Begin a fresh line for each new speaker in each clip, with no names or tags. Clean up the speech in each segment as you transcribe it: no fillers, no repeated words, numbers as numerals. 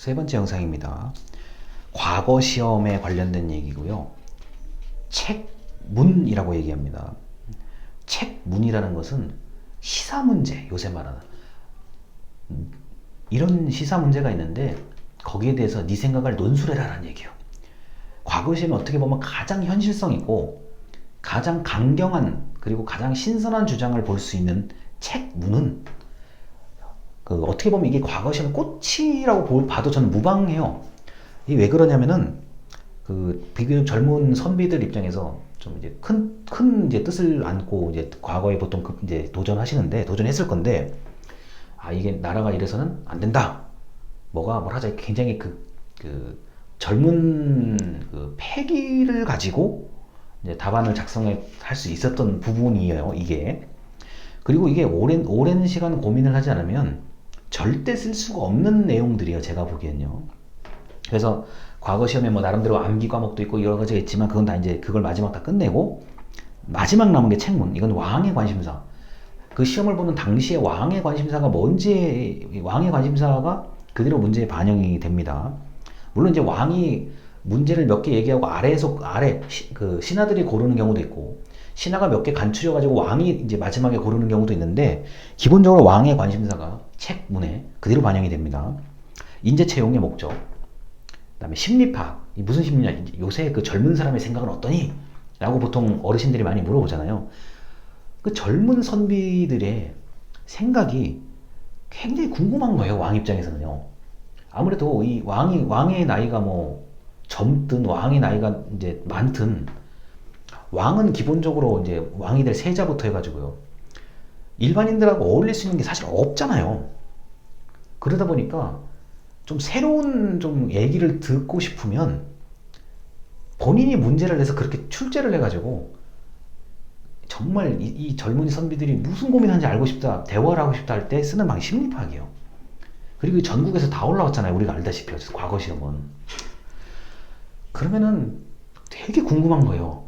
세 번째 영상입니다. 과거 시험에 관련된 얘기고요. 책문이라고 얘기합니다. 책문이라는 것은 시사 문제, 요새 말하는 이런 시사 문제가 있는데 거기에 대해서 네 생각을 논술해라라는 얘기예요. 과거 시험에 어떻게 보면 가장 현실성 있고 가장 강경한 그리고 가장 신선한 주장을 볼 수 있는 책문은 어떻게 보면 이게 과거 시험 꽃이라고 봐도 저는 무방해요. 이게 왜 그러냐면은 비교적 젊은 선비들 입장에서 좀 이제 큰 이제 뜻을 안고 이제 과거에 보통 이제 도전했을 건데, 이게 나라가 이래서는 안 된다. 뭘 하자. 굉장히 젊은 패기를 가지고 이제 답안을 작성할 수 있었던 부분이에요, 이게. 그리고 이게 오랜 시간 고민을 하지 않으면 절대 쓸 수가 없는 내용들이에요, 제가 보기엔요. 그래서 과거 시험에 나름대로 암기 과목도 있고 여러 가지가 있지만 그건 다 이제 그걸 마지막 다 끝내고 마지막 남은 게 책문. 이건 왕의 관심사. 그 시험을 보는 당시에 왕의 관심사가 뭔지, 왕의 관심사가 그대로 문제에 반영이 됩니다. 물론 이제 왕이 문제를 몇 개 얘기하고 신하들이 고르는 경우도 있고 신하가 몇 개 간추려가지고 왕이 이제 마지막에 고르는 경우도 있는데, 기본적으로 왕의 관심사가 책문에 그대로 반영이 됩니다. 인재 채용의 목적, 그 다음에 심리파, 무슨 심리냐, 요새 젊은 사람의 생각은 어떠니? 라고 보통 어르신들이 많이 물어보잖아요. 젊은 선비들의 생각이 굉장히 궁금한 거예요, 왕 입장에서는요. 아무래도 이 왕의 나이가 젊든 왕의 나이가 이제 많든, 왕은 기본적으로 이제 왕이 될 세자부터 해가지고요, 일반인들하고 어울릴 수 있는 게 사실 없잖아요. 그러다 보니까 좀 새로운 얘기를 듣고 싶으면 본인이 문제를 내서 그렇게 출제를 해가지고 정말 이 젊은 선비들이 무슨 고민하는지 알고 싶다, 대화를 하고 싶다 할 때 쓰는 방이 심리파악이에요. 그리고 전국에서 다 올라왔잖아요, 우리가 알다시피. 과거 시험은. 그러면은 되게 궁금한 거예요.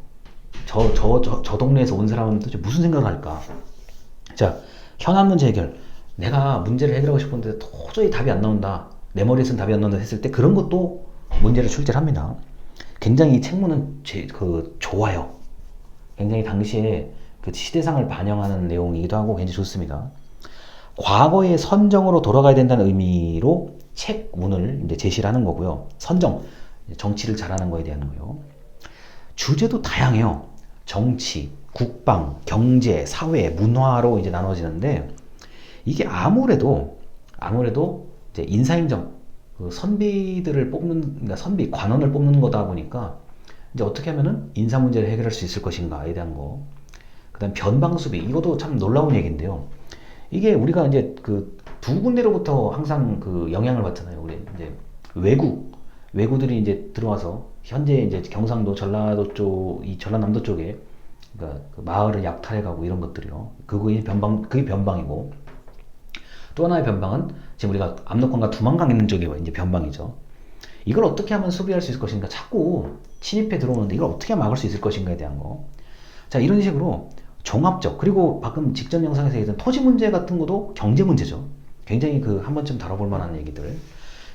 저 동네에서 온 사람은 도대체 무슨 생각을 할까? 자, 현안 문제 해결. 내가 문제를 해결하고 싶은데 도저히 답이 안 나온다, 내 머리에서는 답이 안 나온다 했을 때 그런 것도 문제를 출제를 합니다. 굉장히 이 책문은 좋아요. 굉장히 당시에 시대상을 반영하는 내용이기도 하고 굉장히 좋습니다. 과거의 선정으로 돌아가야 된다는 의미로 책문을 이제 제시를 하는 거고요. 선정, 정치를 잘하는 거에 대한 거요. 주제도 다양해요. 정치, 국방, 경제, 사회, 문화로 이제 나눠지는데, 이게 아무래도 이제 인사행정, 선비들을 그러니까 선비 관원을 뽑는 거다 보니까 이제 어떻게 하면은 인사 문제를 해결할 수 있을 것인가에 대한 거. 그다음 변방수비, 이것도 참 놀라운 얘기인데요. 이게 우리가 이제 두 군데로부터 항상 영향을 받잖아요. 우리 이제 외구들이 이제 들어와서 현재 이제 경상도, 전라도 쪽, 이 전라남도 쪽에 그러니까 마을을 약탈해가고 이런 것들이요. 그게 변방이고, 또 하나의 변방은 지금 우리가 압록강과 두만강 있는 쪽이 이제 변방이죠. 이걸 어떻게 하면 수비할 수 있을 것인가, 자꾸 침입해 들어오는데 이걸 어떻게 막을 수 있을 것인가에 대한 거. 자, 이런 식으로 종합적, 그리고 방금 직전 영상에서 얘기했던 토지 문제 같은 것도 경제 문제죠. 굉장히 한 번쯤 다뤄볼 만한 얘기들.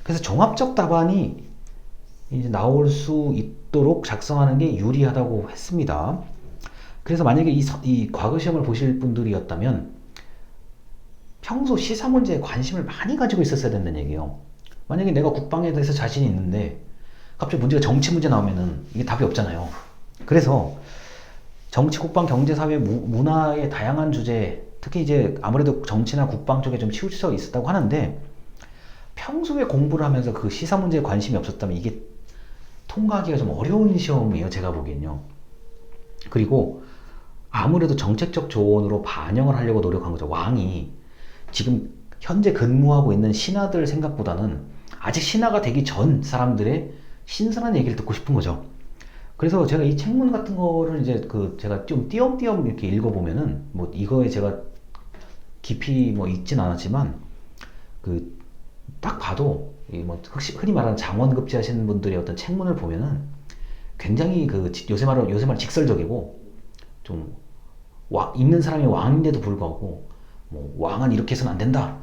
그래서 종합적 답안이 이제 나올 수 있도록 작성하는 게 유리하다고 했습니다. 그래서 만약에 이 과거 시험을 보실 분들이었다면 평소 시사 문제에 관심을 많이 가지고 있었어야 된다는 얘기예요. 만약에 내가 국방에 대해서 자신이 있는데 갑자기 문제가 정치 문제 나오면은 이게 답이 없잖아요. 그래서 정치, 국방, 경제, 사회, 문화의 다양한 주제, 특히 이제 아무래도 정치나 국방 쪽에 좀 치우쳐 있었다고 하는데, 평소에 공부를 하면서 시사 문제에 관심이 없었다면 이게 통과하기가 좀 어려운 시험이에요, 제가 보기엔요. 그리고 아무래도 정책적 조언으로 반영을 하려고 노력한 거죠. 왕이 지금 현재 근무하고 있는 신하들 생각보다는 아직 신하가 되기 전 사람들의 신선한 얘기를 듣고 싶은 거죠. 그래서 제가 이 책문 같은 거를 이제 제가 좀 띄엄띄엄 이렇게 읽어보면은 이거에 제가 깊이 읽진 않았지만 딱 봐도 흔히 말하는 장원급제 하시는 분들의 어떤 책문을 보면은 굉장히 요새 말 직설적이고, 좀 읽는 사람이 왕인데도 불구하고 왕은 이렇게 해서는 안 된다,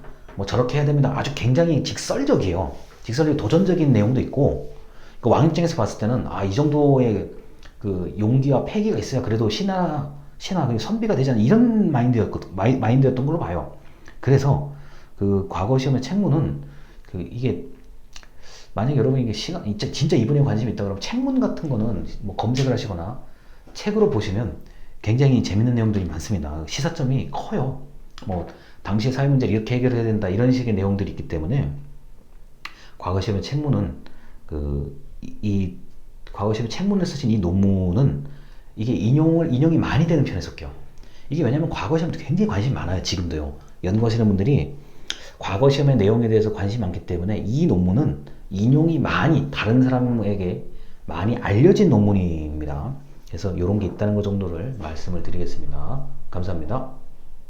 저렇게 해야 됩니다. 아주 굉장히 직설적이에요. 직설적인 도전적인 내용도 있고, 그 왕 입장에서 봤을 때는 이 정도의 그 용기와 패기가 있어야 그래도 신하 그 선비가 되지 않는 이런 마인드였던 걸로 봐요. 그래서 그 과거 시험의 책문은 그 이게 만약 여러분이 이게 진짜 이분에 관심이 있다 그러면 책문 같은 거는 뭐 검색을 하시거나 책으로 보시면 굉장히 재밌는 내용들이 많습니다. 시사점이 커요. 뭐 당시의 사회 문제를 이렇게 해결해야 된다 이런 식의 내용들이 있기 때문에 과거 시험의 책문은 이 과거 시험의 책문을 쓰신 이 논문은 이게 인용이 많이 되는 편에 속해요. 이게 왜냐면 과거 시험도 굉장히 관심이 많아요. 지금도요. 연구하시는 분들이 과거 시험의 내용에 대해서 관심이 많기 때문에 이 논문은 인용이 많이 다른 사람에게 많이 알려진 논문입니다. 그래서 이런 게 있다는 것 정도를 말씀을 드리겠습니다. 감사합니다.